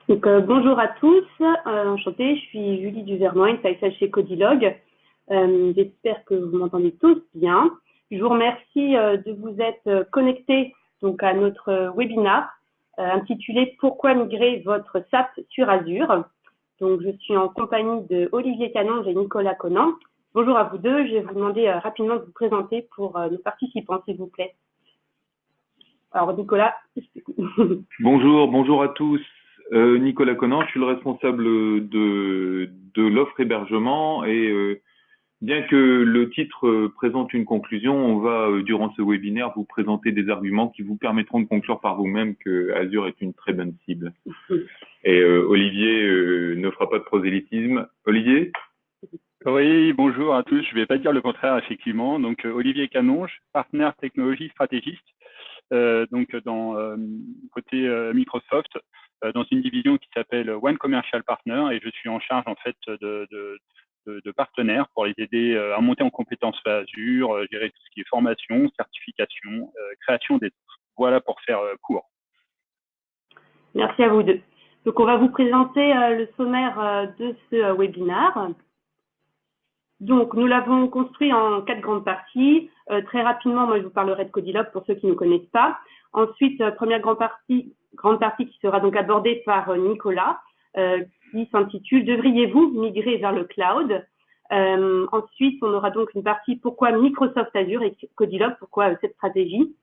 Bonjour à tous, enchantée, je suis Julie Duvernoy, SAISAG chez Codilog. J'espère que vous m'entendez tous bien. Je vous remercie de vous être connectés à notre webinaire intitulé Pourquoi migrer votre SAP sur Azure. Donc, je suis en compagnie de Olivier Canonge et Nicolas Conan. Bonjour à vous deux, je vais vous demander rapidement de vous présenter pour nos participants, s'il vous plaît. Alors, Nicolas, je t'écoute. Bonjour à tous. Nicolas Conan, je suis le responsable de l'offre hébergement et bien que le titre présente une conclusion, on va durant ce webinaire vous présenter des arguments qui vous permettront de conclure par vous-même que Azure est une très bonne cible. Et Olivier ne fera pas de prosélytisme. Olivier ? Oui, bonjour à tous. Je ne vais pas dire le contraire, effectivement. Donc, Olivier Canonge, partenaire technologie stratégiste, côté Microsoft, dans une division qui s'appelle One Commercial Partner, et je suis en charge en fait de partenaires pour les aider à monter en compétences sur Azure, gérer tout ce qui est formation, certification, création des offres. Voilà pour faire court. Merci à vous deux. Donc, on va vous présenter le sommaire de ce webinaire. Donc, nous l'avons construit en 4 grandes parties. Très rapidement, moi, je vous parlerai de Codilog pour ceux qui ne connaissent pas. Ensuite, première grande partie qui sera donc abordée par Nicolas, qui s'intitule « Devriez-vous migrer vers le cloud ?» Ensuite, on aura donc une partie « Pourquoi Microsoft Azure et Codilog ?» Pourquoi cette stratégie?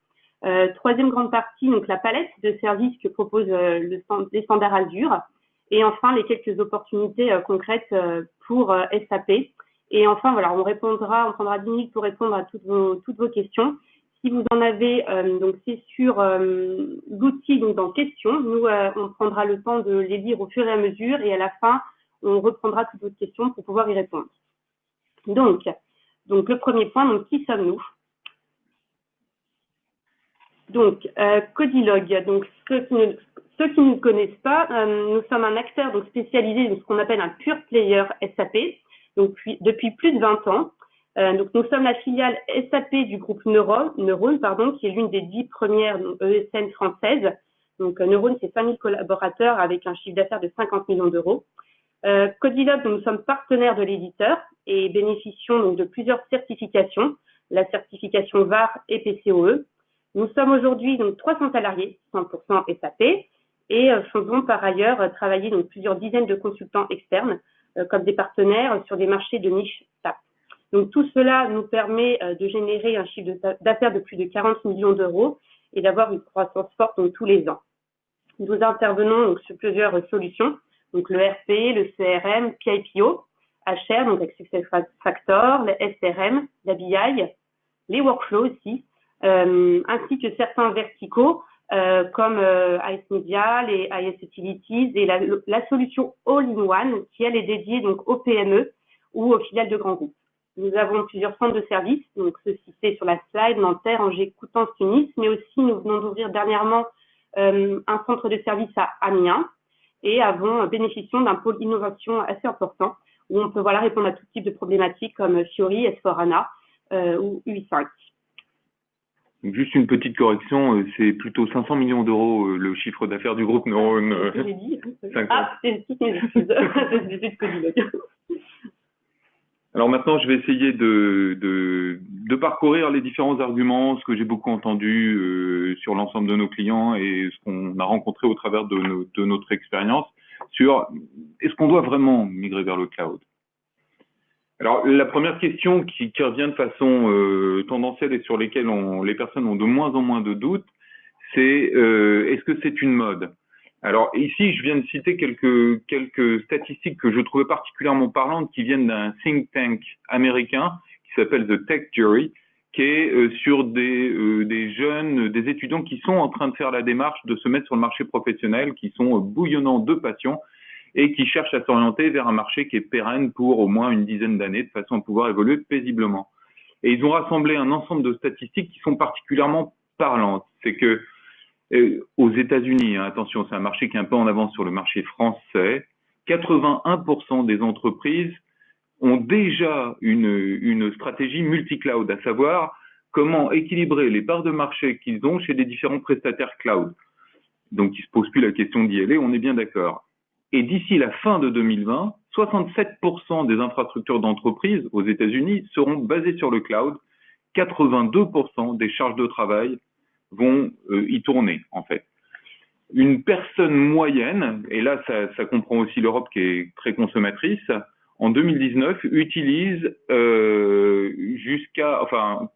Troisième grande partie, donc la palette de services que propose les standards Azure. Et enfin, les quelques opportunités concrètes pour SAP. Et enfin, voilà, on prendra 10 minutes pour répondre à toutes vos questions. Si vous en avez, donc c'est sur l'outil dans questions. Nous, on prendra le temps de les lire au fur et à mesure et à la fin, on reprendra toutes vos questions pour pouvoir y répondre. Donc le premier point, donc qui sommes-nous? Donc, Codilog, donc ceux qui ne nous connaissent pas, nous sommes un acteur donc spécialisé dans ce qu'on appelle un pure player SAP. Donc, depuis plus de 20 ans. Donc, nous sommes la filiale SAP du groupe Neurone, qui est l'une des 10 premières ESN françaises. Donc, Neurone, c'est 5000 collaborateurs avec un chiffre d'affaires de 50 millions d'euros. Codilog, nous sommes partenaires de l'éditeur et bénéficions donc de plusieurs certifications, la certification VAR et PCOE. Nous sommes aujourd'hui donc 300 salariés, 100% SAP, et faisons par ailleurs travailler donc plusieurs dizaines de consultants externes comme des partenaires sur des marchés de niche SAP. Donc tout cela nous permet de générer un chiffre d'affaires de plus de 40 millions d'euros et d'avoir une croissance forte donc, tous les ans. Nous intervenons donc, sur plusieurs solutions, donc le RP, le CRM, PIPO, HR, donc avec SuccessFactors, le SRM, la BI, les workflows aussi, ainsi que certains verticaux comme AS Media, les AS Utilities et la solution All-in-One qui elle est dédiée donc aux PME ou aux filiales de grands groupes. Nous avons plusieurs centres de services, donc ceux cités sur la slide, Nanterre, Angers, Coutances, Tunis, mais aussi nous venons d'ouvrir dernièrement un centre de service à Amiens et bénéficions d'un pôle innovation assez important où on peut répondre à tout type de problématiques comme Fiori, S4HANA ou UI5. Juste une petite correction, c'est plutôt 500 millions d'euros le chiffre d'affaires du groupe Neurone. C'est ce que j'ai dit. C'est toutes mes excuses. C'est Codilog. Alors maintenant, je vais essayer de parcourir les différents arguments, ce que j'ai beaucoup entendu sur l'ensemble de nos clients et ce qu'on a rencontré au travers de notre expérience sur est-ce qu'on doit vraiment migrer vers le cloud? Alors, la première question qui revient de façon tendancielle et sur lesquelles les personnes ont de moins en moins de doutes, c'est est-ce que c'est une mode? Alors ici, je viens de citer quelques statistiques que je trouvais particulièrement parlantes qui viennent d'un think tank américain qui s'appelle The Tech Jury, qui est sur des jeunes, des étudiants qui sont en train de faire la démarche de se mettre sur le marché professionnel, qui sont bouillonnants de passion et qui cherchent à s'orienter vers un marché qui est pérenne pour au moins une dizaine d'années, de façon à pouvoir évoluer paisiblement. Et ils ont rassemblé un ensemble de statistiques qui sont particulièrement parlantes. C'est que aux États-Unis, attention, c'est un marché qui est un peu en avance sur le marché français, 81% des entreprises ont déjà une stratégie multi-cloud, à savoir comment équilibrer les parts de marché qu'ils ont chez les différents prestataires cloud. Donc, il ne se pose plus la question d'y aller, on est bien d'accord. Et d'ici la fin de 2020, 67% des infrastructures d'entreprise aux États-Unis seront basées sur le cloud. 82% des charges de travail vont y tourner, en fait. Une personne moyenne, et là ça comprend aussi l'Europe qui est très consommatrice, en 2019 utilise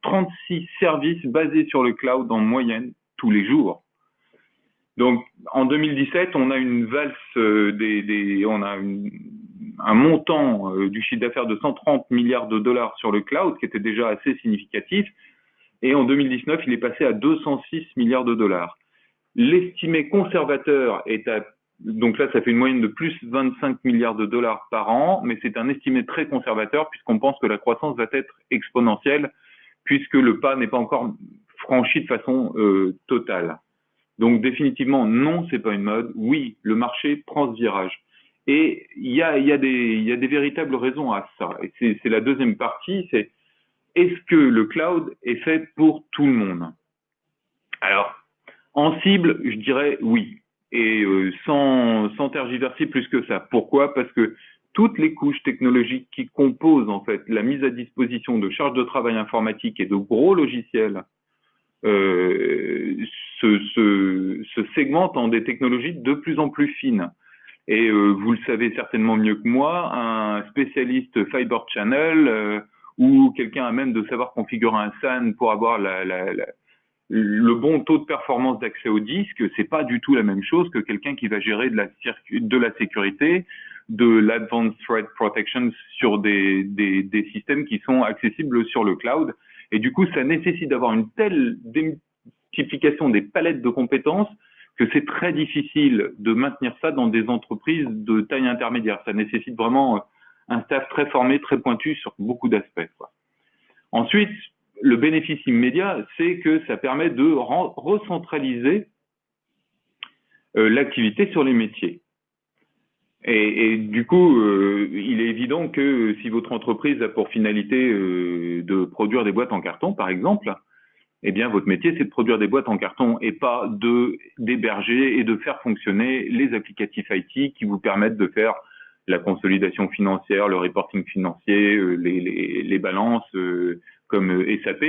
36 services basés sur le cloud en moyenne tous les jours. Donc en 2017, on a une valse on a un montant du chiffre d'affaires de 130 milliards de dollars sur le cloud qui était déjà assez significatif, et en 2019, il est passé à 206 milliards de dollars. L'estimé conservateur est donc là, ça fait une moyenne de plus 25 milliards de dollars par an, mais c'est un estimé très conservateur puisqu'on pense que la croissance va être exponentielle puisque le pas n'est pas encore franchi de façon totale. Donc définitivement, non, c'est pas une mode. Oui, le marché prend ce virage. Et il y a des véritables raisons à ça. Et c'est la deuxième partie, c'est est-ce que le cloud est fait pour tout le monde? Alors, en cible, je dirais oui, et sans tergiverser plus que ça. Pourquoi? Parce que toutes les couches technologiques qui composent en fait la mise à disposition de charges de travail informatique et de gros logiciels se segmentent en des technologies de plus en plus fines. Et vous le savez certainement mieux que moi, un spécialiste Fiber Channel ou quelqu'un à même de savoir configurer un SAN pour avoir le bon taux de performance d'accès au disque, c'est pas du tout la même chose que quelqu'un qui va gérer de la sécurité, de l'advanced threat protection sur des systèmes qui sont accessibles sur le cloud. Et du coup, ça nécessite d'avoir une telle démultiplication des palettes de compétences que c'est très difficile de maintenir ça dans des entreprises de taille intermédiaire. Ça nécessite vraiment un staff très formé, très pointu sur beaucoup d'aspects, quoi. Ensuite, le bénéfice immédiat, c'est que ça permet de recentraliser l'activité sur les métiers. Et du coup, il est évident que si votre entreprise a pour finalité de produire des boîtes en carton, par exemple, eh bien, votre métier, c'est de produire des boîtes en carton et pas d'héberger et de faire fonctionner les applicatifs IT qui vous permettent de faire la consolidation financière, le reporting financier, les balances comme SAP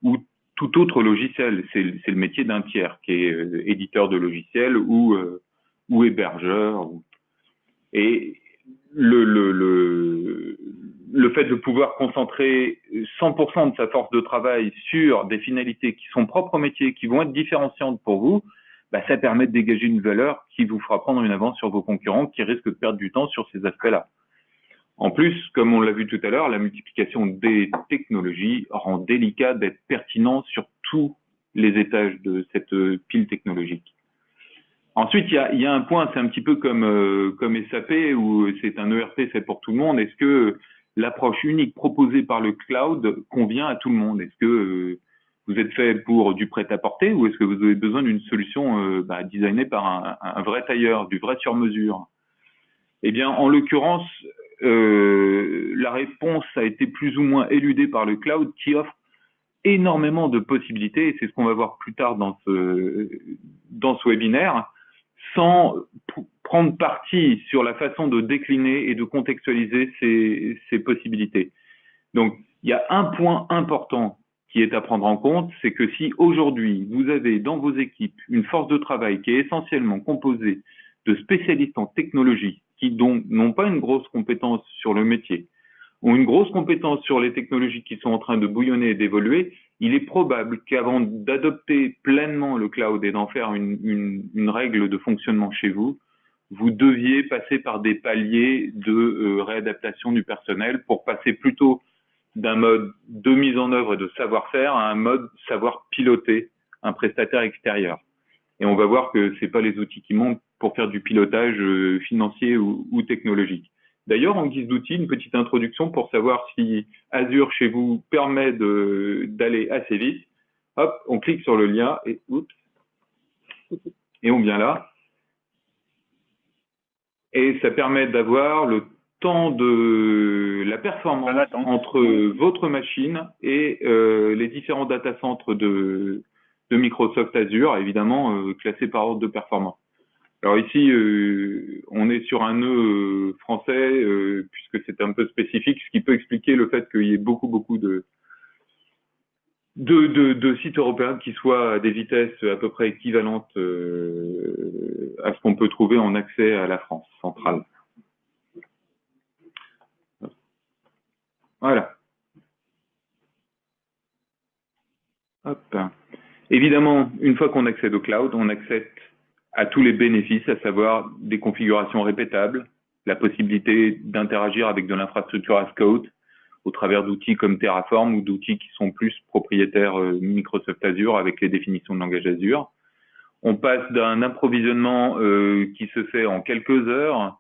ou tout autre logiciel. C'est le métier d'un tiers qui est éditeur de logiciels ou hébergeur. Et le fait de pouvoir concentrer 100% de sa force de travail sur des finalités qui sont propres au métier, qui vont être différenciantes pour vous, bah, ça permet de dégager une valeur qui vous fera prendre une avance sur vos concurrents qui risquent de perdre du temps sur ces aspects-là. En plus, comme on l'a vu tout à l'heure, la multiplication des technologies rend délicat d'être pertinent sur tous les étages de cette pile technologique. Ensuite, il y a un point, c'est un petit peu comme SAP où c'est un ERP fait pour tout le monde. Est-ce que l'approche unique proposée par le cloud convient à tout le monde? Est-ce que vous êtes fait pour du prêt-à-porter ou est-ce que vous avez besoin d'une solution designée par un vrai tailleur, du vrai sur-mesure? Eh bien, en l'occurrence, la réponse a été plus ou moins éludée par le cloud qui offre énormément de possibilités, et c'est ce qu'on va voir plus tard dans ce webinaire, sans prendre parti sur la façon de décliner et de contextualiser ces possibilités. Donc, il y a un point important qui est à prendre en compte, c'est que si aujourd'hui, vous avez dans vos équipes une force de travail qui est essentiellement composée de spécialistes en technologie, qui donc n'ont pas une grosse compétence sur le métier, ont une grosse compétence sur les technologies qui sont en train de bouillonner et d'évoluer, il est probable qu'avant d'adopter pleinement le cloud et d'en faire une règle de fonctionnement chez vous, vous deviez passer par des paliers de réadaptation du personnel pour passer plutôt d'un mode de mise en œuvre et de savoir-faire à un mode savoir piloter un prestataire extérieur. Et on va voir que c'est pas les outils qui manquent pour faire du pilotage financier ou technologique. D'ailleurs, en guise d'outil, une petite introduction pour savoir si Azure chez vous permet d'aller assez vite. Hop, on clique sur le lien et oups, et on vient là. Et ça permet d'avoir le temps de la performance entre votre machine et les différents data centers de Microsoft Azure, évidemment classés par ordre de performance. Alors ici, on est sur un nœud français, puisque c'est un peu spécifique, ce qui peut expliquer le fait qu'il y ait beaucoup de sites européens qui soient à des vitesses à peu près équivalentes à ce qu'on peut trouver en accès à la France centrale. Voilà. Hop. Évidemment, une fois qu'on accède au cloud, on accède à tous les bénéfices, à savoir des configurations répétables, la possibilité d'interagir avec de l'infrastructure as code au travers d'outils comme Terraform ou d'outils qui sont plus propriétaires Microsoft Azure avec les définitions de langage Azure. On passe d'un approvisionnement qui se fait en quelques heures,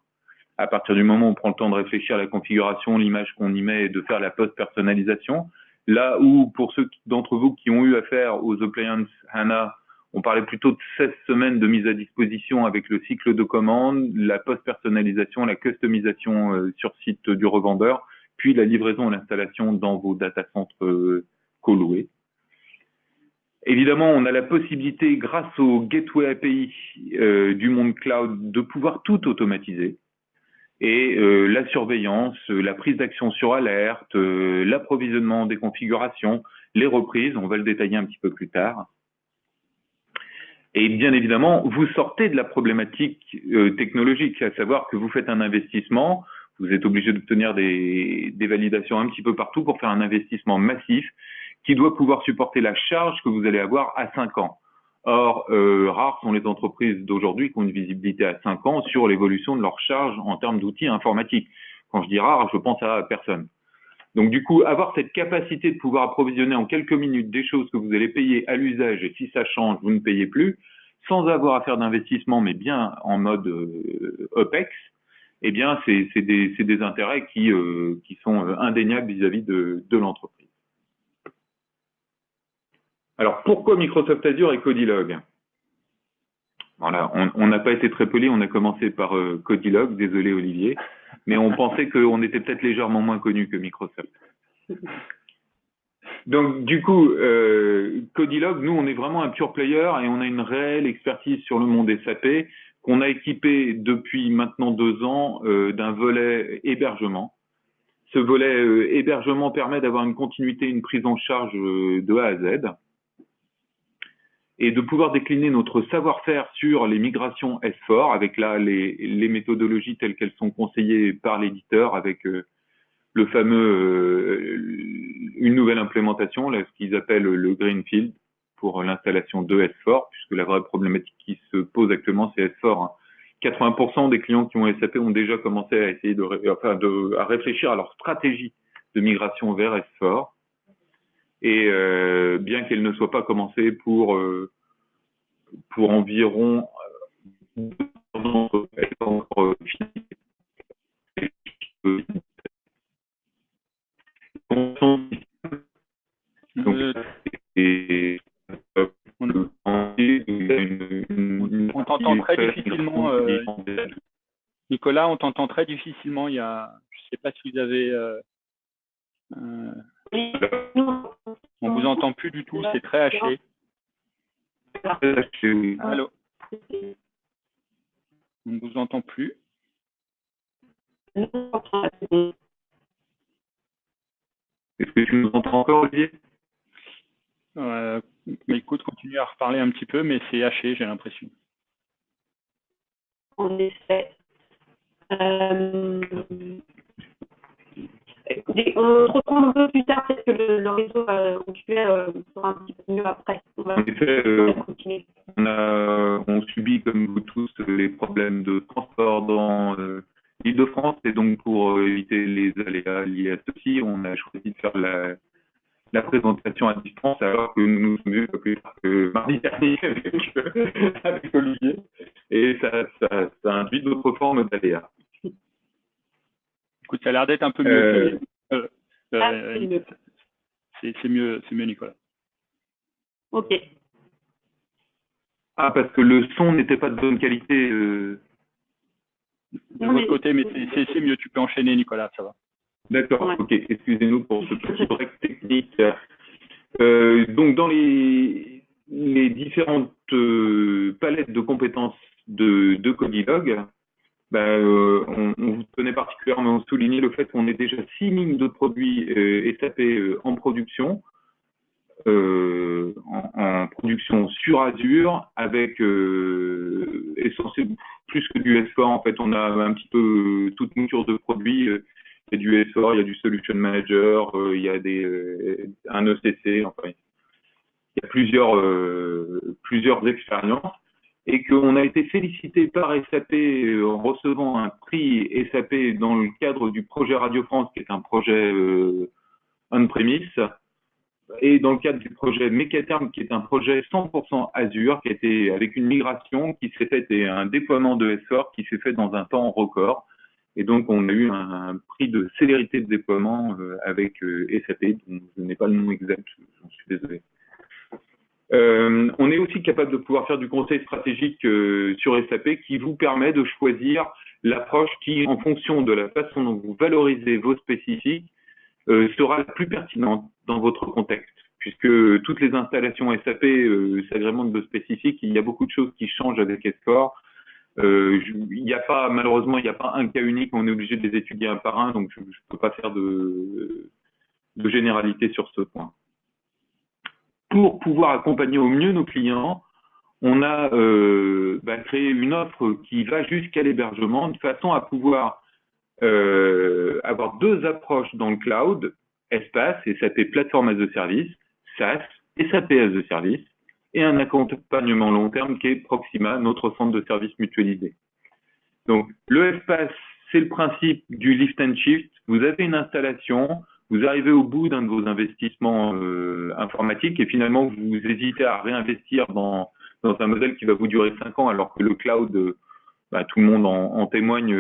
à partir du moment où on prend le temps de réfléchir à la configuration, l'image qu'on y met et de faire la post-personnalisation. Là où, pour ceux d'entre vous qui ont eu affaire aux appliances HANA, on parlait plutôt de 16 semaines de mise à disposition avec le cycle de commande, la post-personnalisation, la customisation sur site du revendeur, puis la livraison et l'installation dans vos data centres co-loués. Évidemment, on a la possibilité, grâce au Gateway API du monde cloud, de pouvoir tout automatiser. Et la surveillance, la prise d'action sur alerte, l'approvisionnement des configurations, les reprises, on va le détailler un petit peu plus tard. Et bien évidemment, vous sortez de la problématique technologique, à savoir que vous faites un investissement, vous êtes obligé d'obtenir des validations un petit peu partout pour faire un investissement massif qui doit pouvoir supporter la charge que vous allez avoir à 5 ans. Or, rares sont les entreprises d'aujourd'hui qui ont une visibilité à 5 ans sur l'évolution de leur charge en termes d'outils informatiques. Quand je dis rare, je pense à personne. Donc du coup, avoir cette capacité de pouvoir approvisionner en quelques minutes des choses que vous allez payer à l'usage, et si ça change, vous ne payez plus, sans avoir à faire d'investissement, mais bien en mode OPEX, eh bien, c'est des intérêts qui sont indéniables vis-à-vis de l'entreprise. Alors, pourquoi Microsoft Azure et Codilog? Voilà, on n'a pas été très poli, on a commencé par Codilog, désolé Olivier, mais on pensait qu'on était peut-être légèrement moins connu que Microsoft. Donc, du coup, Codilog, nous, on est vraiment un pure player et on a une réelle expertise sur le monde SAP qu'on a équipé depuis maintenant 2 ans d'un volet hébergement. Ce volet hébergement permet d'avoir une continuité, une prise en charge de A à Z et de pouvoir décliner notre savoir-faire sur les migrations S4 avec là les méthodologies telles qu'elles sont conseillées par l'éditeur avec le fameux une nouvelle implémentation, là, ce qu'ils appellent le Greenfield pour l'installation de S4, puisque la vraie problématique qui se pose actuellement, c'est S4. Hein. 80% des clients qui ont SAP ont déjà commencé à essayer à réfléchir à leur stratégie de migration vers S4. Et bien qu'elle ne soit pas commencée pour environ on t'entend très difficilement, Nicolas, on t'entend très difficilement. Je ne sais pas si vous avez... on vous entend plus du tout, c'est très haché. Allô? On ne vous entend plus. Est-ce que tu nous entends encore, Olivier? Mais écoute, continue à reparler un petit peu, mais c'est haché, j'ai l'impression. En effet. Écoutez, on se reprend un peu plus tard, peut-être que le réseau sera un petit peu mieux après. En effet, on subit comme vous tous les problèmes de transport dans l'Île-de-France et donc pour éviter les aléas liés à ceci, on a choisi de faire la présentation à distance alors que nous nous sommes vus plus tard que mardi dernier avec Olivier et ça induit d'autres formes d'aléas. Écoute, ça a l'air d'être un peu mieux. C'est mieux, Nicolas. Ok. Ah, parce que le son n'était pas de bonne qualité. De votre côté, mais c'est mieux. Tu peux enchaîner, Nicolas, ça va. D'accord, ouais. Ok. Excusez-nous pour ce petit break technique. Donc, dans les différentes palettes de compétences de Codilog, on vous tenait particulièrement à souligner le fait qu'on ait déjà 6 lignes de produits SAP en production, en production sur Azure, avec essentiellement plus que du S4. En fait, on a un petit peu toute mouture de produits. Il y a du S4, il y a du Solution Manager, il y a un ECC, enfin, il y a plusieurs expériences, et qu'on a été félicité par SAP en recevant un prix SAP dans le cadre du projet Radio France, qui est un projet on-premise, et dans le cadre du projet Mécaterm, qui est un projet 100% Azure, qui a été avec une migration qui s'est faite et un déploiement de S4 qui s'est fait dans un temps record. Et donc, on a eu un prix de célérité de déploiement avec SAP, dont je n'ai pas le nom exact, j'en suis désolé. On est aussi capable de pouvoir faire du conseil stratégique sur SAP qui vous permet de choisir l'approche qui, en fonction de la façon dont vous valorisez vos spécifiques, sera la plus pertinente dans votre contexte, puisque toutes les installations SAP s'agrémentent de spécifiques. Il y a beaucoup de choses qui changent avec S4. Malheureusement, il n'y a pas un cas unique, on est obligé de les étudier un par un, donc je ne peux pas faire de généralité sur ce point. Pour pouvoir accompagner au mieux nos clients, on a créé une offre qui va jusqu'à l'hébergement, de façon à pouvoir avoir deux approches dans le cloud, espace, SAP Platform as a Service, SaaS, SAP as a Service, et un accompagnement long terme qui est Proxima, notre centre de services mutualisé. Donc, le espace, c'est le principe du lift and shift. Vous avez une installation, vous arrivez au bout d'un de vos investissements informatiques et finalement, vous hésitez à réinvestir dans un modèle qui va vous durer 5 ans, alors que le cloud, tout le monde en témoigne,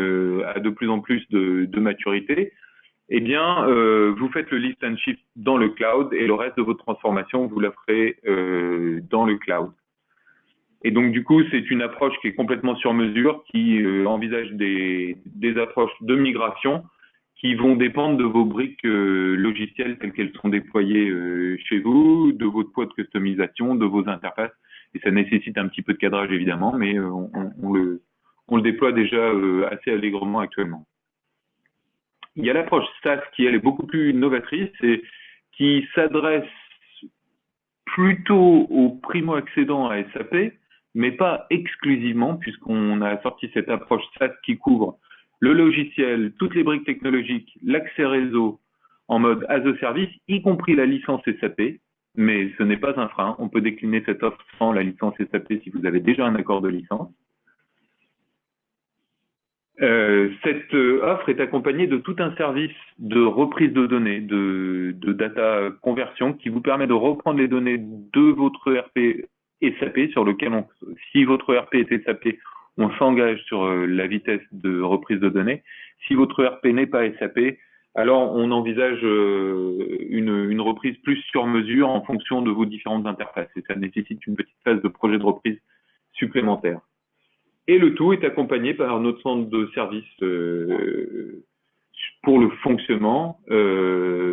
a de plus en plus de maturité. Eh bien, vous faites le lift and shift dans le cloud et le reste de votre transformation, vous la ferez dans le cloud. Et donc, du coup, c'est une approche qui est complètement sur mesure, qui envisage des approches de migration qui vont dépendre de vos briques logicielles telles qu'elles sont déployées chez vous, de votre poids de customisation, de vos interfaces. Et ça nécessite un petit peu de cadrage, évidemment, mais on le déploie déjà assez allègrement actuellement. Il y a l'approche SaaS qui, elle, est beaucoup plus novatrice et qui s'adresse plutôt aux primo-accédants à SAP, mais pas exclusivement, puisqu'on a sorti cette approche SaaS qui couvre le logiciel, toutes les briques technologiques, l'accès réseau en mode as a service, y compris la licence SAP, mais ce n'est pas un frein. On peut décliner cette offre sans la licence SAP si vous avez déjà un accord de licence. Cette offre est accompagnée de tout un service de reprise de données, de data conversion, qui vous permet de reprendre les données de votre ERP SAP, sur lequel si votre ERP est SAP, on s'engage sur la vitesse de reprise de données. Si votre ERP n'est pas SAP, alors on envisage une reprise plus sur mesure en fonction de vos différentes interfaces. Et ça nécessite une petite phase de projet de reprise supplémentaire. Et le tout est accompagné par notre centre de service pour le fonctionnement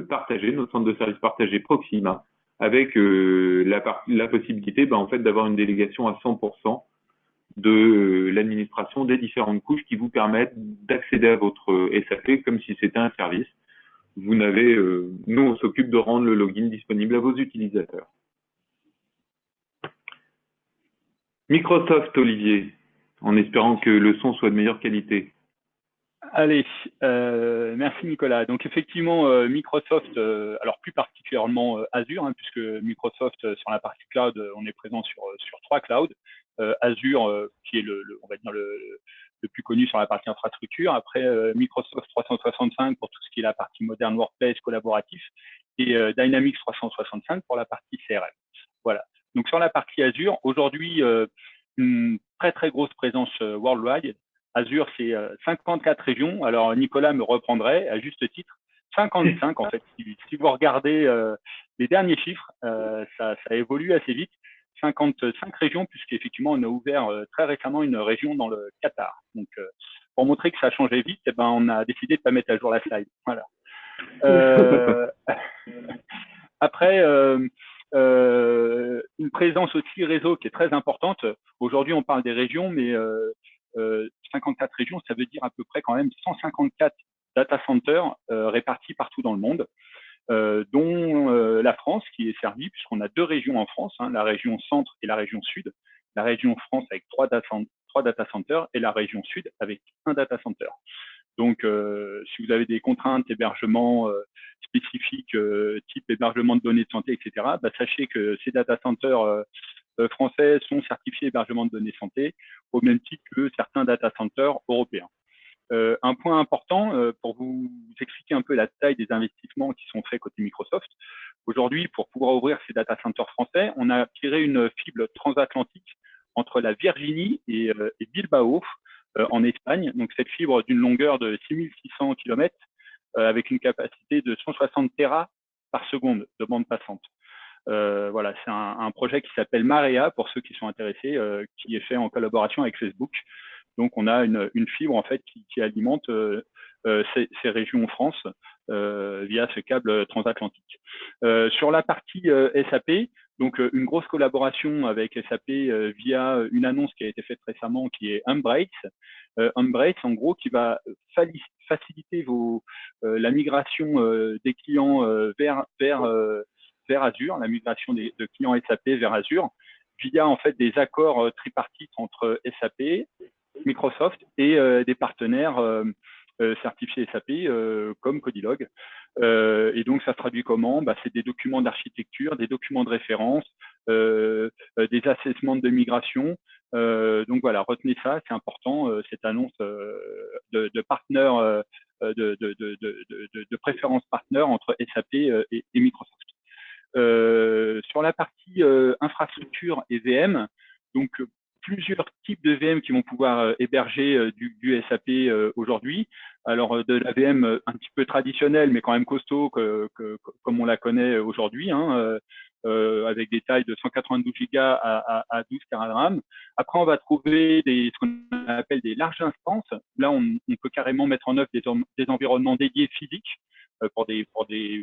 partagé, notre centre de service partagé Proxima, avec la possibilité en fait, d'avoir une délégation à 100% de l'administration des différentes couches qui vous permettent d'accéder à votre SAP comme si c'était un service. Nous, on s'occupe de rendre le login disponible à vos utilisateurs. Microsoft, Olivier, en espérant que le son soit de meilleure qualité. Allez, merci Nicolas. Donc effectivement, Microsoft, alors plus particulièrement Azure, puisque Microsoft, sur la partie cloud, on est présent sur 3 clouds. Azure, qui est on va dire le plus connu sur la partie infrastructure. Après, Microsoft 365 pour tout ce qui est la partie Modern Workplace collaboratif et Dynamics 365 pour la partie CRM. Voilà. Donc sur la partie Azure, aujourd'hui, une très très grosse présence worldwide. Azure, c'est 54 régions. Alors, Nicolas me reprendrait à juste titre. 55, en fait. Si vous regardez les derniers chiffres, ça évolue assez vite. 55 régions, puisqu'effectivement, on a ouvert très récemment une région dans le Qatar. Donc, pour montrer que ça changeait vite, on a décidé de ne pas mettre à jour la slide. Voilà. Après, une présence aussi réseau qui est très importante. Aujourd'hui, on parle des régions, mais 204 régions, ça veut dire à peu près quand même 154 data centers répartis partout dans le monde, dont la France qui est servie, puisqu'on a 2 régions en France, hein, la région centre et la région sud. La région France avec 3 data centers et la région sud avec 1 data center. Donc, si vous avez des contraintes hébergement spécifiques, type hébergement de données de santé, etc., bah, sachez que ces data centers français sont certifiés hébergement de données santé au même titre que certains data centers européens. Un point important pour vous expliquer un peu la taille des investissements qui sont faits côté Microsoft. Aujourd'hui, pour pouvoir ouvrir ces data centers français, on a tiré une fibre transatlantique entre la Virginie et Bilbao en Espagne. Donc, cette fibre d'une longueur de 6600 km avec une capacité de 160 Tera par seconde de bande passante. Voilà, c'est un projet qui s'appelle Marea, pour ceux qui sont intéressés, qui est fait en collaboration avec Facebook. Donc, on a une fibre en fait qui alimente ces régions en France via ce câble transatlantique. Sur la partie SAP, donc une grosse collaboration avec SAP via une annonce qui a été faite récemment, qui est Embrace. Embrace, en gros, qui va faciliter la migration des clients vers Azure, la migration de clients SAP vers Azure, via en fait des accords tripartites entre SAP, Microsoft et des partenaires certifiés SAP comme Codilog. Et donc, ça se traduit comment? C'est des documents d'architecture, des documents de référence, des assessments de migration. Donc voilà, retenez ça, c'est important, cette annonce de partenaires, de préférence partenaire entre SAP et Microsoft. Sur la partie infrastructure et VM, donc plusieurs types de VM qui vont pouvoir héberger du SAP aujourd'hui. Alors de la VM un petit peu traditionnelle, mais quand même costaud, comme on la connaît aujourd'hui, hein, avec des tailles de 192 Go à 12 Tera de RAM. Après, on va trouver ce qu'on appelle des larges instances. Là, on peut carrément mettre en œuvre des environnements dédiés physiques pour des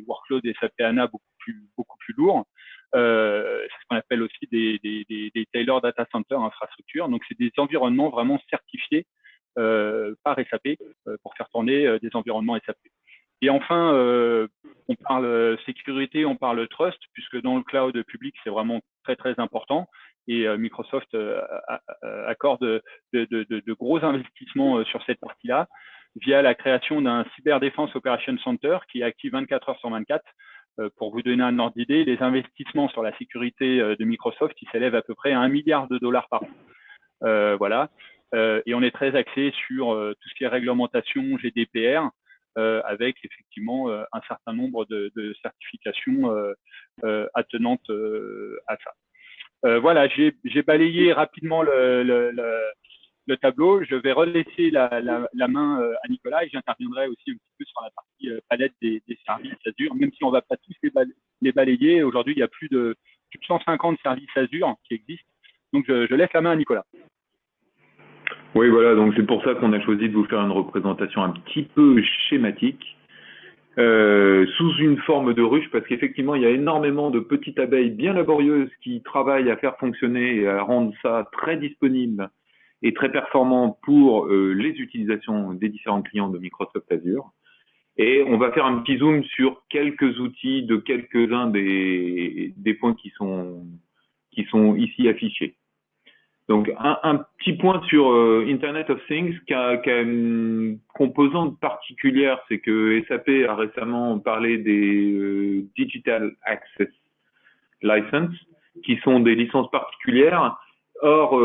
workloads SAP HANA beaucoup plus lourds. C'est ce qu'on appelle aussi des Taylor Data Center infrastructures. Donc, c'est des environnements vraiment certifiés par SAP pour faire tourner des environnements SAP. Et enfin, on parle sécurité, on parle trust, puisque dans le cloud public, c'est vraiment très, très important. Et Microsoft accorde de gros investissements sur cette partie-là via la création d'un Cyber Defense Operation Center qui est actif 24 heures sur 24. Pour vous donner un ordre d'idée, les investissements sur la sécurité de Microsoft, ils s'élèvent à peu près à $1 milliard par an. Voilà. Et on est très axé sur tout ce qui est réglementation GDPR, avec effectivement un certain nombre de certifications attenantes à ça. Voilà, j'ai balayé rapidement le tableau. Je vais relaisser la main à Nicolas et j'interviendrai aussi un petit peu sur la partie palette des services Azure, même si on ne va pas tous les balayer. Aujourd'hui, il y a plus de 150 services Azure qui existent. Donc, je laisse la main à Nicolas. Oui, voilà, donc c'est pour ça qu'on a choisi de vous faire une représentation un petit peu schématique, sous une forme de ruche, parce qu'effectivement, il y a énormément de petites abeilles bien laborieuses qui travaillent à faire fonctionner et à rendre ça très disponible et très performant pour les utilisations des différents clients de Microsoft Azure. Et on va faire un petit zoom sur quelques outils de quelques-uns des points qui sont ici affichés. Donc, un petit point sur Internet of Things qui a une composante particulière, c'est que SAP a récemment parlé des Digital Access License, qui sont des licences particulières. Or,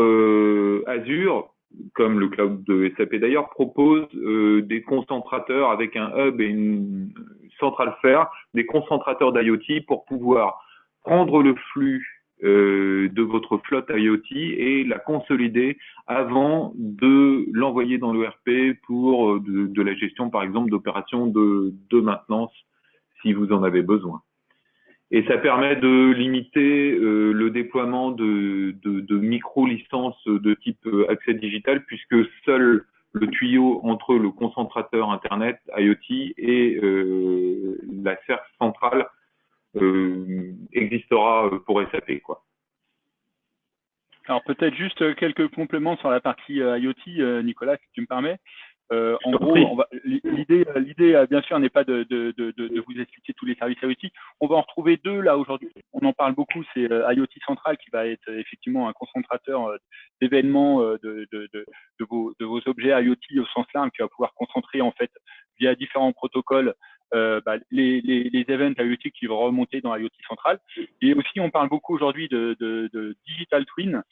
Azure, comme le cloud de SAP d'ailleurs, propose des concentrateurs avec un hub et une centrale faire, des concentrateurs d'IoT pour pouvoir prendre le flux de votre flotte IoT et la consolider avant de l'envoyer dans l'ERP pour de la gestion, par exemple, d'opérations de maintenance si vous en avez besoin. Et ça permet de limiter le déploiement de micro-licences de type accès digital, puisque seul le tuyau entre le concentrateur Internet IoT et la sphère centrale existera pour SAP, quoi. Alors peut-être juste quelques compléments sur la partie IoT, Nicolas, si tu me permets. En gros, l'idée, bien sûr, n'est pas de vous expliquer tous les services IoT. On va en retrouver deux là aujourd'hui. On en parle beaucoup, c'est IoT Central qui va être effectivement un concentrateur d'événements de vos objets IoT au sens large, qui va pouvoir concentrer en fait via différents protocoles les events IoT qui vont remonter dans IoT Central. Et aussi, on parle beaucoup aujourd'hui de digital twin.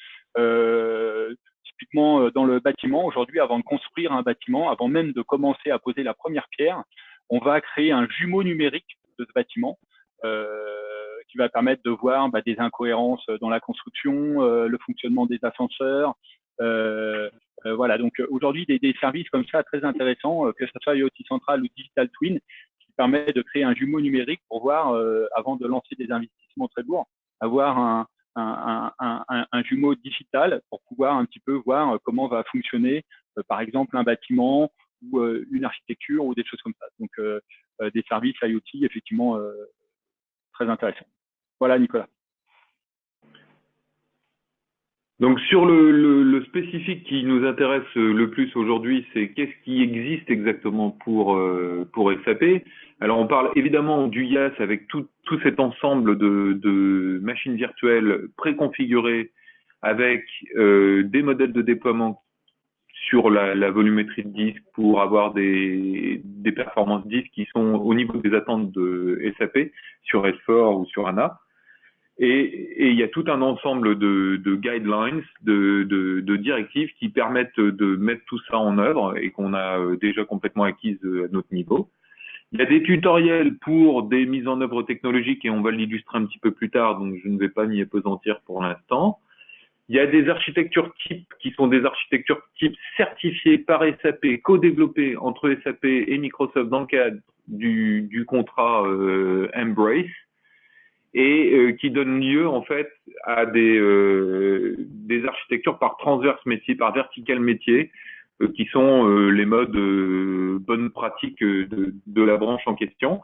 Typiquement dans le bâtiment, aujourd'hui, avant de construire un bâtiment, avant même de commencer à poser la première pierre, on va créer un jumeau numérique de ce bâtiment qui va permettre de voir des incohérences dans la construction, le fonctionnement des ascenseurs. Voilà, donc aujourd'hui, des services comme ça très intéressants, que ce soit IoT Central ou Digital Twin, qui permet de créer un jumeau numérique pour voir, avant de lancer des investissements très lourds, avoir un jumeau digital pour pouvoir un petit peu voir comment va fonctionner, par exemple, un bâtiment ou une architecture ou des choses comme ça. Donc, des services IoT, effectivement, très intéressants. Voilà, Nicolas. Donc sur le spécifique qui nous intéresse le plus aujourd'hui, c'est qu'est-ce qui existe exactement pour SAP. Alors on parle évidemment du IaaS avec tout cet ensemble de machines virtuelles préconfigurées avec des modèles de déploiement sur la volumétrie de disque pour avoir des performances disques qui sont au niveau des attentes de SAP sur S4 ou sur HANA. Et il y a tout un ensemble de guidelines, de directives qui permettent de mettre tout ça en œuvre et qu'on a déjà complètement acquises à notre niveau. Il y a des tutoriels pour des mises en œuvre technologiques et on va l'illustrer un petit peu plus tard, donc je ne vais pas m'y appesantir pour l'instant. Il y a des architectures types qui sont des architectures types certifiées par SAP, co-développées entre SAP et Microsoft dans le cadre du contrat Embrace, et qui donne lieu en fait à des architectures par transverse métier, par vertical métier, qui sont les modes bonnes pratiques de la branche en question.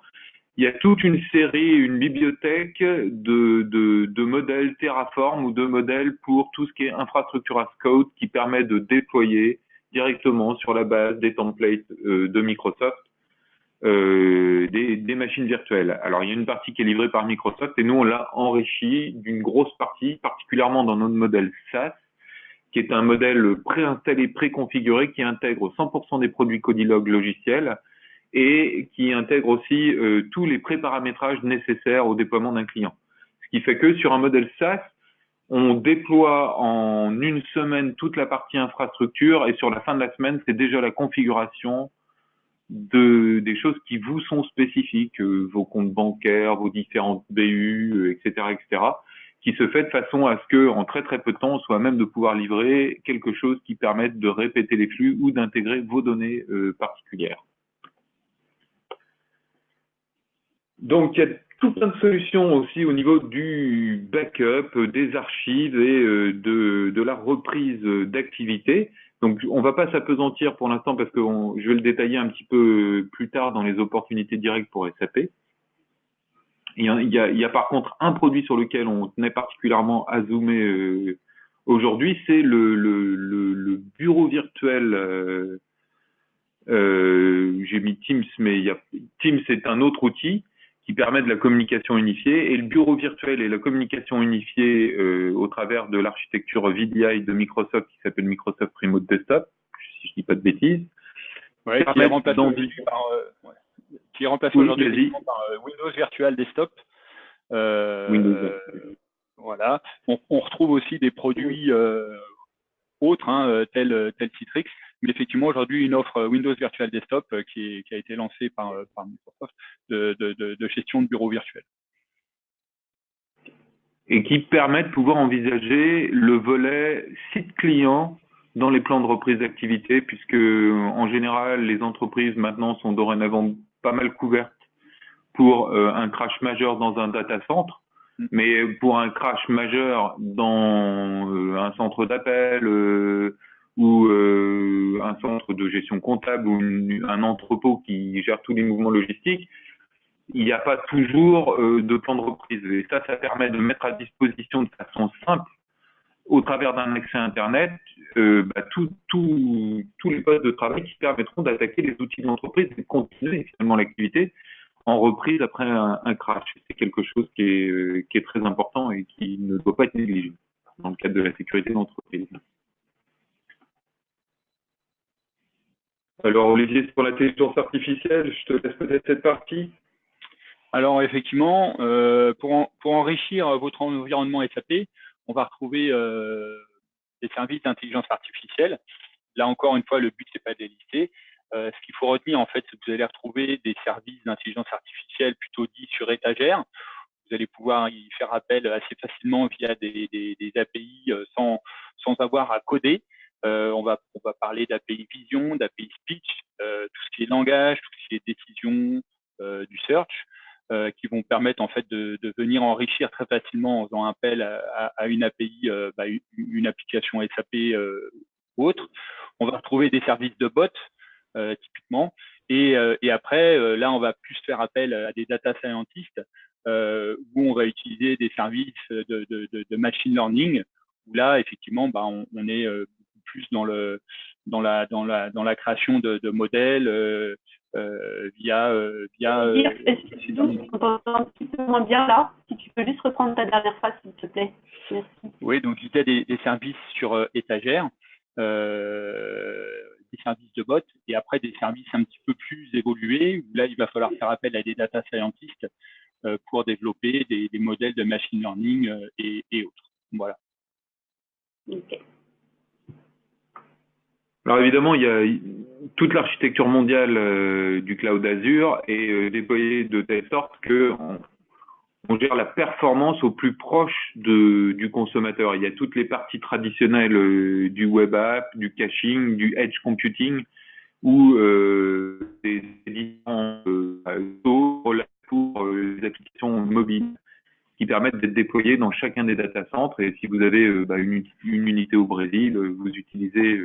Il y a toute une série, une bibliothèque de modèles Terraform ou de modèles pour tout ce qui est infrastructure as code qui permet de déployer directement sur la base des templates de Microsoft des machines virtuelles. Alors, il y a une partie qui est livrée par Microsoft et nous, on l'a enrichi d'une grosse partie, particulièrement dans notre modèle SaaS, qui est un modèle préinstallé, préconfiguré, qui intègre 100% des produits Codilog logiciels et qui intègre aussi tous les préparamétrages nécessaires au déploiement d'un client. Ce qui fait que sur un modèle SaaS, on déploie en une semaine toute la partie infrastructure et sur la fin de la semaine, c'est déjà la configuration des choses qui vous sont spécifiques, vos comptes bancaires, vos différentes BU, etc., qui se fait de façon à ce que, en très très peu de temps, on soit même de pouvoir livrer quelque chose qui permette de répéter les flux ou d'intégrer vos données particulières. Donc, il y a tout plein de solutions aussi au niveau du backup, des archives et de la reprise d'activité. Donc, on ne va pas s'apesantir pour l'instant parce que je vais le détailler un petit peu plus tard dans les opportunités directes pour SAP. Il y a par contre un produit sur lequel on tenait particulièrement à zoomer aujourd'hui, c'est le bureau virtuel. J'ai mis Teams, mais Teams est un autre outil qui permet de la communication unifiée, et le bureau virtuel et la communication unifiée au travers de l'architecture VDI de Microsoft qui s'appelle Microsoft Remote Desktop, si je dis pas de bêtises. Ouais, qui est remplacé aujourd'hui par, aujourd'hui par Windows Virtual Desktop. Voilà. On retrouve aussi des produits autres, tels Citrix, mais effectivement aujourd'hui une offre Windows Virtual Desktop qui a été lancée par Microsoft de gestion de bureau virtuel. Et qui permet de pouvoir envisager le volet site client dans les plans de reprise d'activité, puisque en général les entreprises maintenant sont dorénavant pas mal couvertes pour un crash majeur dans un data center. Mais pour un crash majeur dans un centre d'appel ou un centre de gestion comptable ou un entrepôt qui gère tous les mouvements logistiques, il n'y a pas toujours de plan de reprise. Et ça permet de mettre à disposition de façon simple au travers d'un accès Internet, tous les postes de travail qui permettront d'attaquer les outils de l'entreprise et de continuer finalement l'activité en reprise après un crash. C'est quelque chose qui est très important et qui ne doit pas être négligé dans le cadre de la sécurité d'entreprise. Alors Olivier, sur l'intelligence artificielle, je te laisse peut-être cette partie. Alors effectivement, pour enrichir votre environnement SAP, on va retrouver des services d'intelligence artificielle. Là encore une fois, le but c'est pas de les lister. Ce qu'il faut retenir en fait, c'est que vous allez retrouver des services d'intelligence artificielle plutôt dits sur étagère. Vous allez pouvoir y faire appel assez facilement via des API sans avoir à coder. On va parler d'API Vision, d'API Speech, tout ce qui est langage, tout ce qui est décision, du search, qui vont permettre en fait de venir enrichir très facilement en faisant appel à une API, une application SAP ou autre. On va retrouver des services de bots typiquement, et après là on va plus faire appel à des data scientists où on va utiliser des services de machine learning, où là effectivement on est beaucoup plus dans la création de modèles via on t'entend un petit peu moins bien là. Si tu peux juste reprendre ta dernière phrase, s'il te plaît. Merci. Oui, donc il y a des services sur étagère, des services de bot, et après des services un petit peu plus évolués, où là il va falloir faire appel à des data scientists pour développer des modèles de machine learning et autres. Voilà. Okay. Alors évidemment, il y a toute l'architecture mondiale du cloud Azure est déployée de telle sorte que on gère la performance au plus proche du consommateur. Il y a toutes les parties traditionnelles du web app, du caching, du edge computing, ou des différents pour les applications mobiles qui permettent d'être déployées dans chacun des data centres. Et si vous avez une unité au Brésil, vous utilisez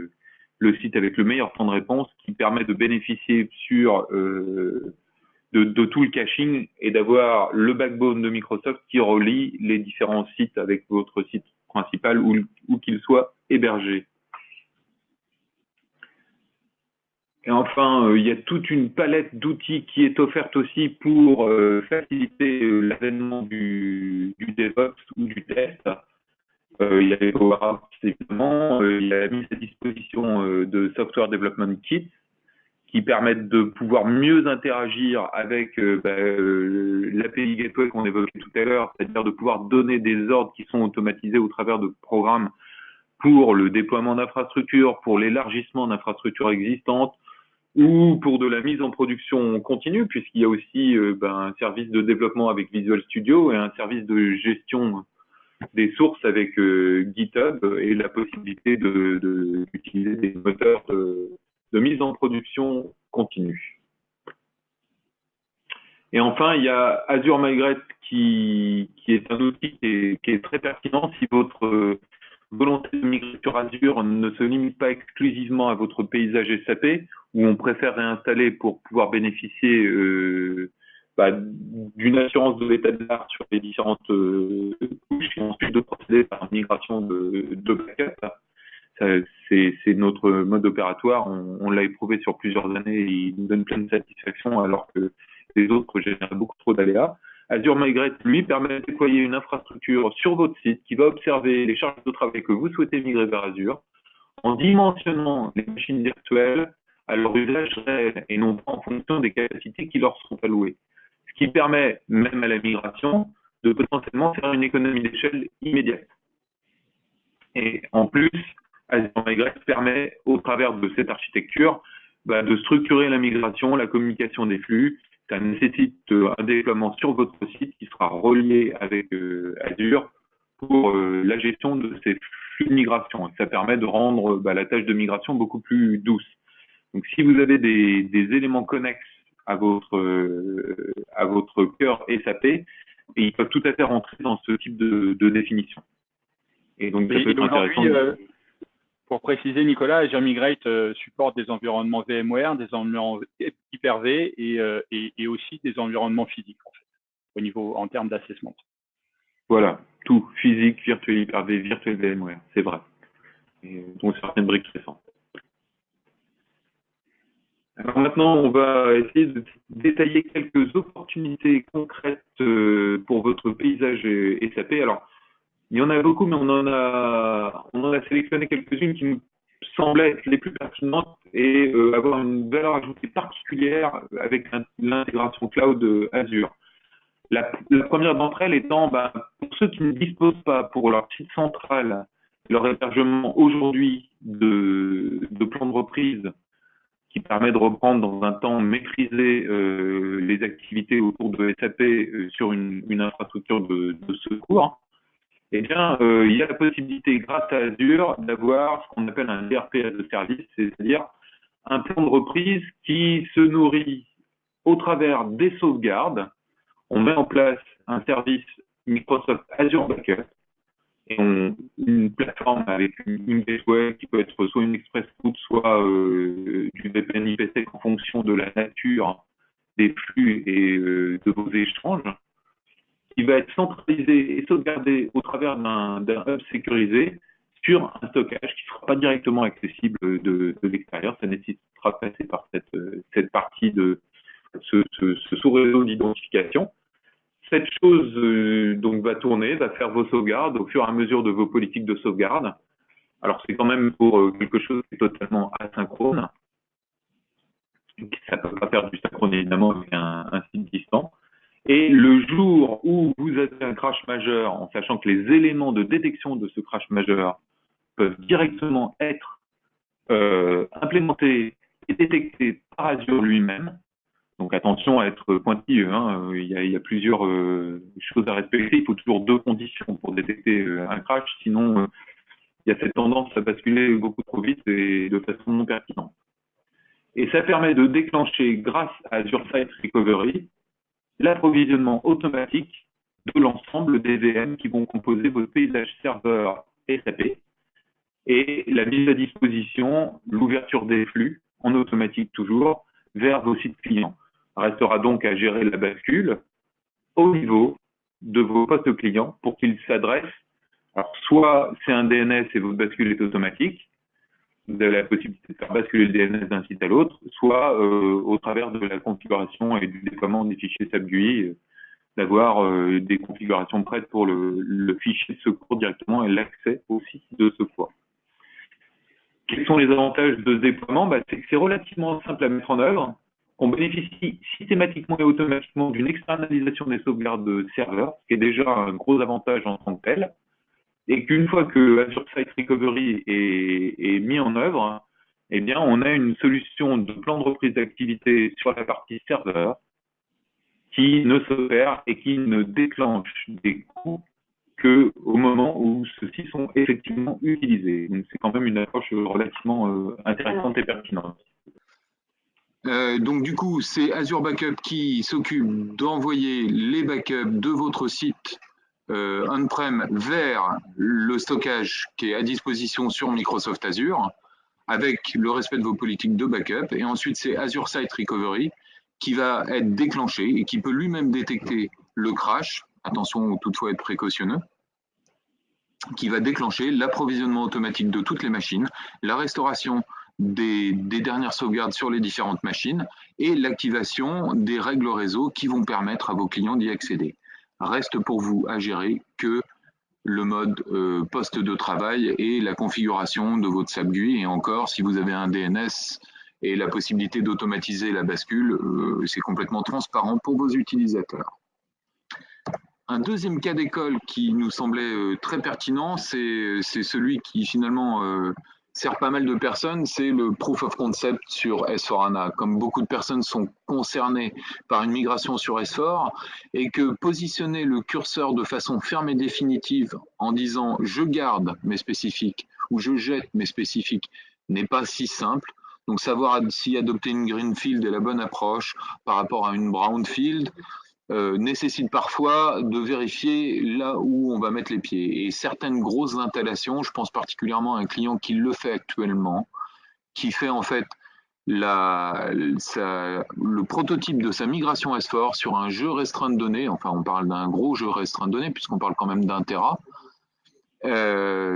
le site avec le meilleur temps de réponse qui permet de bénéficier sur de tout le caching et d'avoir le backbone de Microsoft qui relie les différents sites avec votre site principal où qu'il soit hébergé. Et enfin, il y a toute une palette d'outils qui est offerte aussi pour faciliter l'avènement du DevOps ou du test. Il y a les Power Apps, évidemment, il y a la mise à disposition de Software Development Kits qui permettent de pouvoir mieux interagir avec l'API Gateway qu'on évoquait tout à l'heure, c'est-à-dire de pouvoir donner des ordres qui sont automatisés au travers de programmes pour le déploiement d'infrastructures, pour l'élargissement d'infrastructures existantes, ou pour de la mise en production continue, puisqu'il y a aussi un service de développement avec Visual Studio et un service de gestion des sources avec GitHub et la possibilité d'utiliser des moteurs de mise en production continue. Et enfin, il y a Azure Migrate qui est un outil qui est très pertinent si votre volonté de migrer sur Azure ne se limite pas exclusivement à votre paysage SAP, où on préfère réinstaller pour pouvoir bénéficier d'une assurance de l'état de l'art sur les différentes couches et ensuite de procéder par migration de backup. C'est notre mode opératoire. On l'a éprouvé sur plusieurs années et il nous donne plein de satisfaction alors que les autres génèrent beaucoup trop d'aléas. Azure Migrate, lui, permet de déployer une infrastructure sur votre site qui va observer les charges de travail que vous souhaitez migrer vers Azure en dimensionnant les machines virtuelles à leur usage réel et non pas en fonction des capacités qui leur sont allouées. Ce qui permet, même à la migration, de potentiellement faire une économie d'échelle immédiate. Et en plus, Azure Migrate permet, au travers de cette architecture, de structurer la migration, la communication des flux. Ça nécessite un déploiement sur votre site qui sera relié avec Azure pour la gestion de ces flux de migration. Ça permet de rendre la tâche de migration beaucoup plus douce. Donc, si vous avez des éléments connexes à votre cœur SAP, et ils peuvent tout à fait rentrer dans ce type de définition. Et donc, ça peut être intéressant. Pour préciser, Nicolas, Azure Migrate supporte des environnements VMware, des environnements Hyper-V et aussi des environnements physiques, en fait, en termes d'assessment. Voilà, tout, physique, virtuel Hyper-V, virtuel VMware, c'est vrai. Et dont certaines briques récentes. Alors maintenant, on va essayer de détailler quelques opportunités concrètes pour votre paysage SAP. Alors, il y en a beaucoup, mais on en a sélectionné quelques-unes qui nous semblaient être les plus pertinentes et avoir une valeur ajoutée particulière avec l'intégration cloud Azure. La première d'entre elles étant, pour ceux qui ne disposent pas pour leur site central, leur hébergement aujourd'hui de plan de reprise qui permet de reprendre dans un temps maîtrisé les activités autour de SAP sur une infrastructure de secours, eh bien, il y a la possibilité, grâce à Azure, d'avoir ce qu'on appelle un ERP as a service, c'est-à-dire un plan de reprise qui se nourrit au travers des sauvegardes. On met en place un service Microsoft Azure Backup et une plateforme avec une gateway qui peut être soit une express route, soit du VPN IPsec en fonction de la nature des flux et de vos échanges, qui va être centralisé et sauvegardé au travers d'un hub sécurisé sur un stockage qui ne sera pas directement accessible de l'extérieur. Ça nécessitera de passer par cette partie de ce sous-réseau d'identification. Cette chose donc va tourner, va faire vos sauvegardes au fur et à mesure de vos politiques de sauvegarde. Alors c'est quand même pour quelque chose qui est totalement asynchrone. Ça ne peut pas faire du synchrone évidemment avec un site distant. Et le jour où vous avez un crash majeur, en sachant que les éléments de détection de ce crash majeur peuvent directement être implémentés et détectés par Azure lui-même, donc attention à être pointilleux, hein. Il y a plusieurs choses à respecter. Il faut toujours 2 conditions pour détecter un crash, sinon il y a cette tendance à basculer beaucoup trop vite et de façon non pertinente. Et ça permet de déclencher, grâce à Azure Site Recovery, l'approvisionnement automatique de l'ensemble des VM qui vont composer votre paysage serveur SAP et la mise à disposition, l'ouverture des flux en automatique toujours vers vos sites clients. Restera donc à gérer la bascule au niveau de vos postes clients pour qu'ils s'adressent. Alors, soit c'est un DNS et votre bascule est automatique, vous avez la possibilité de faire basculer le DNS d'un site à l'autre, soit au travers de la configuration et du déploiement des fichiers SAP GUI, d'avoir des configurations prêtes pour le fichier de secours directement et l'accès au site de secours. Quels sont les avantages de ce déploiement? C'est que c'est relativement simple à mettre en œuvre. On bénéficie systématiquement et automatiquement d'une externalisation des sauvegardes de serveurs, ce qui est déjà un gros avantage en tant que tel. Et qu'une fois que Azure Site Recovery est mis en œuvre, eh bien, on a une solution de plan de reprise d'activité sur la partie serveur qui ne s'opère et qui ne déclenche des coûts qu'au moment où ceux-ci sont effectivement utilisés. Donc, c'est quand même une approche relativement intéressante et pertinente. Donc du coup, c'est Azure Backup qui s'occupe d'envoyer les backups de votre site on-prem vers le stockage qui est à disposition sur Microsoft Azure, avec le respect de vos politiques de backup. Et ensuite, c'est Azure Site Recovery qui va être déclenché et qui peut lui-même détecter le crash, attention toutefois être précautionneux, qui va déclencher l'approvisionnement automatique de toutes les machines, la restauration des dernières sauvegardes sur les différentes machines et l'activation des règles réseau qui vont permettre à vos clients d'y accéder. Reste pour vous à gérer que le mode poste de travail et la configuration de votre SAP GUI. Et encore, si vous avez un DNS et la possibilité d'automatiser la bascule, c'est complètement transparent pour vos utilisateurs. Un deuxième cas d'école qui nous semblait très pertinent, c'est celui qui finalement sert pas mal de personnes, c'est le Proof of Concept sur S4HANA. Comme beaucoup de personnes sont concernées par une migration sur S4 et que positionner le curseur de façon ferme et définitive en disant « je garde mes spécifiques » ou « je jette mes spécifiques » n'est pas si simple. Donc savoir si adopter une greenfield est la bonne approche par rapport à une brownfield nécessite parfois de vérifier là où on va mettre les pieds. Et certaines grosses installations, je pense particulièrement à un client qui le fait actuellement, qui fait en fait le prototype de sa migration S4 sur un jeu restreint de données, enfin on parle d'un gros jeu restreint de données puisqu'on parle quand même d'1 Tera,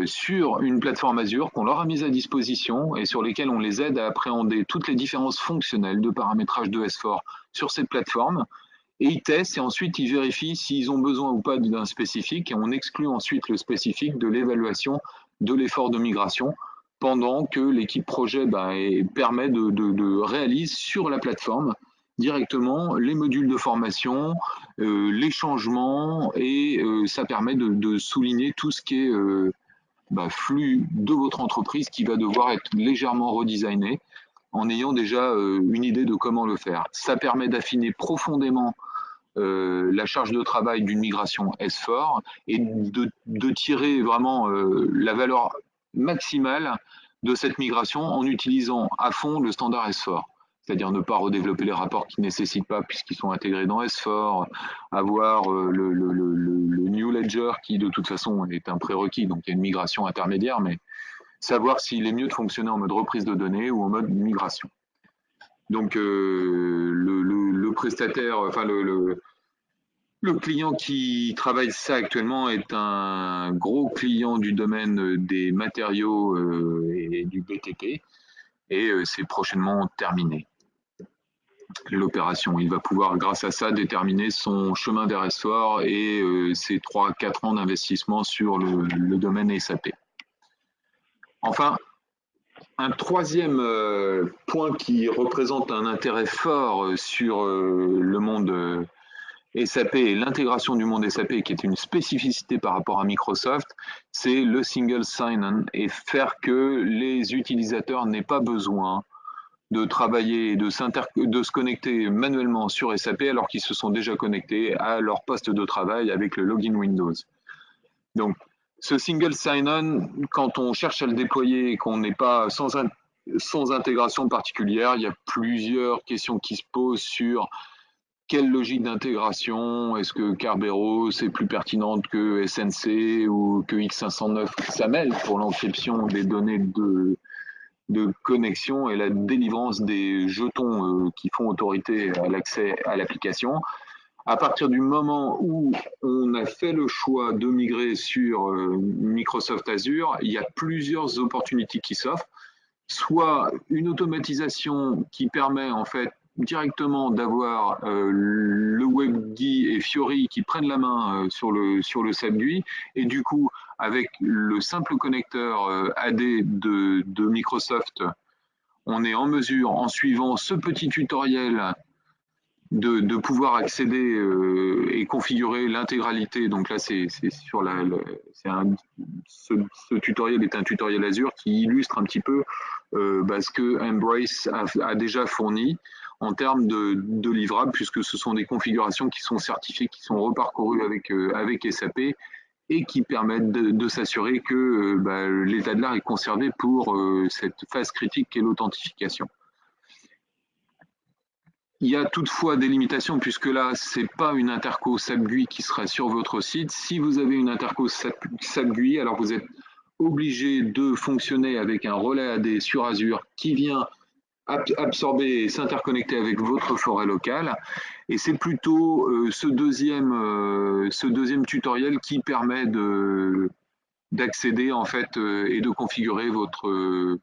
sur une plateforme Azure qu'on leur a mise à disposition et sur lesquelles on les aide à appréhender toutes les différences fonctionnelles de paramétrage de S4 sur cette plateforme. Et ils testent et ensuite ils vérifient s'ils ont besoin ou pas d'un spécifique et on exclut ensuite le spécifique de l'évaluation de l'effort de migration pendant que l'équipe projet permet de réaliser sur la plateforme directement les modules de formation, les changements et ça permet de souligner tout ce qui est flux de votre entreprise qui va devoir être légèrement redesigné en ayant déjà une idée de comment le faire. Ça permet d'affiner profondément la charge de travail d'une migration S4 et de tirer vraiment la valeur maximale de cette migration en utilisant à fond le standard S4. C'est-à-dire ne pas redévelopper les rapports qui ne nécessitent pas puisqu'ils sont intégrés dans S4, avoir le New Ledger qui de toute façon est un prérequis, donc il y a une migration intermédiaire, mais savoir s'il est mieux de fonctionner en mode reprise de données ou en mode migration. Donc le prestataire, enfin le client qui travaille ça actuellement est un gros client du domaine des matériaux et du BTP et c'est prochainement terminé. L'opération, il va pouvoir grâce à ça déterminer son chemin vers S4 et ses 3-4 ans d'investissement sur le domaine SAP. Enfin, un troisième point qui représente un intérêt fort sur le monde SAP et l'intégration du monde SAP, qui est une spécificité par rapport à Microsoft, c'est le single sign-on et faire que les utilisateurs n'aient pas besoin de travailler et de se connecter manuellement sur SAP alors qu'ils se sont déjà connectés à leur poste de travail avec le login Windows. Donc, ce single sign-on, quand on cherche à le déployer et qu'on n'est pas sans intégration particulière, il y a plusieurs questions qui se posent sur quelle logique d'intégration. Est-ce que Kerberos est plus pertinente que SNC ou que X509 XAML pour l'encryption des données de connexion et la délivrance des jetons qui font autorité à l'accès à l'application. À partir du moment où on a fait le choix de migrer sur Microsoft Azure, il y a plusieurs opportunités qui s'offrent. Soit une automatisation qui permet en fait directement d'avoir le WebGui et Fiori qui prennent la main sur le SAP GUI et du coup avec le simple connecteur AD de Microsoft, on est en mesure en suivant ce petit tutoriel de pouvoir accéder et configurer l'intégralité. Donc là, c'est sur ce tutoriel est un tutoriel Azure qui illustre un petit peu ce que Embrace a déjà fourni en termes de livrables, puisque ce sont des configurations qui sont certifiées, qui sont reparcourues avec SAP et qui permettent de s'assurer que l'état de l'art est conservé pour cette phase critique qu'est l'authentification. Il y a toutefois des limitations puisque là, ce n'est pas une interco SAP GUI qui sera sur votre site. Si vous avez une interco SAP GUI, alors vous êtes obligé de fonctionner avec un relais AD sur Azure qui vient absorber et s'interconnecter avec votre forêt locale. Et c'est plutôt ce deuxième tutoriel qui permet d'accéder en fait et de configurer votre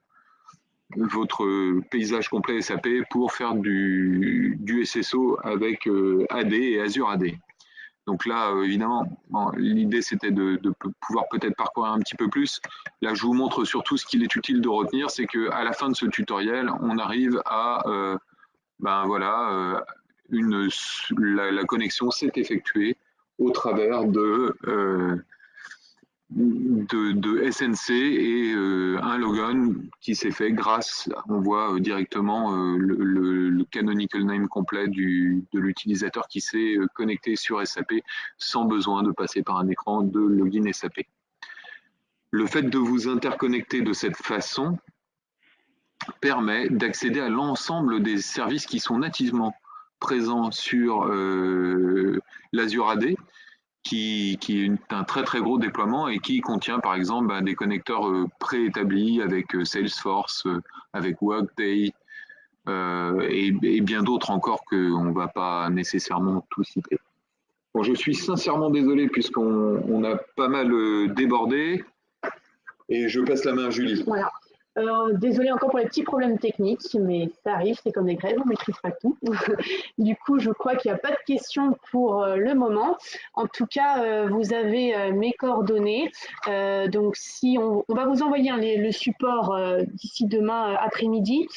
paysage complet SAP pour faire du SSO avec AD et Azure AD. Donc là, évidemment, l'idée c'était de pouvoir peut-être parcourir un petit peu plus. Là, je vous montre surtout ce qu'il est utile de retenir, c'est qu'à la fin de ce tutoriel, on arrive à, la connexion s'est effectuée au travers de SNC et un logon qui s'est fait grâce, on voit directement le canonical name complet de l'utilisateur qui s'est connecté sur SAP sans besoin de passer par un écran de login SAP. Le fait de vous interconnecter de cette façon permet d'accéder à l'ensemble des services qui sont nativement présents sur l'Azure AD, qui est un très très gros déploiement et qui contient par exemple des connecteurs préétablis avec Salesforce, avec Workday, et bien d'autres encore qu'on ne va pas nécessairement tout citer. Bon, je suis sincèrement désolé puisqu'on a pas mal débordé et je passe la main à Julie. Voilà. Désolée encore pour les petits problèmes techniques, mais ça arrive, c'est comme des grèves, on ne maîtrise pas tout. Du coup, je crois qu'il n'y a pas de questions pour le moment. En tout cas, vous avez mes coordonnées. Donc, si on va vous envoyer le support d'ici demain après-midi.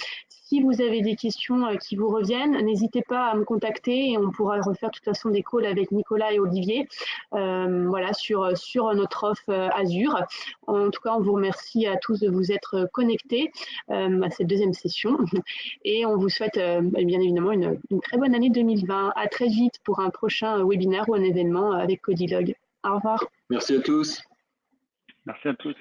Si vous avez des questions qui vous reviennent, n'hésitez pas à me contacter et on pourra refaire de toute façon des calls avec Nicolas et Olivier voilà, sur notre offre Azure. En tout cas, on vous remercie à tous de vous être connectés à cette deuxième session et on vous souhaite bien évidemment une très bonne année 2020. À très vite pour un prochain webinaire ou un événement avec Codilog. Au revoir. Merci à tous. Merci à tous.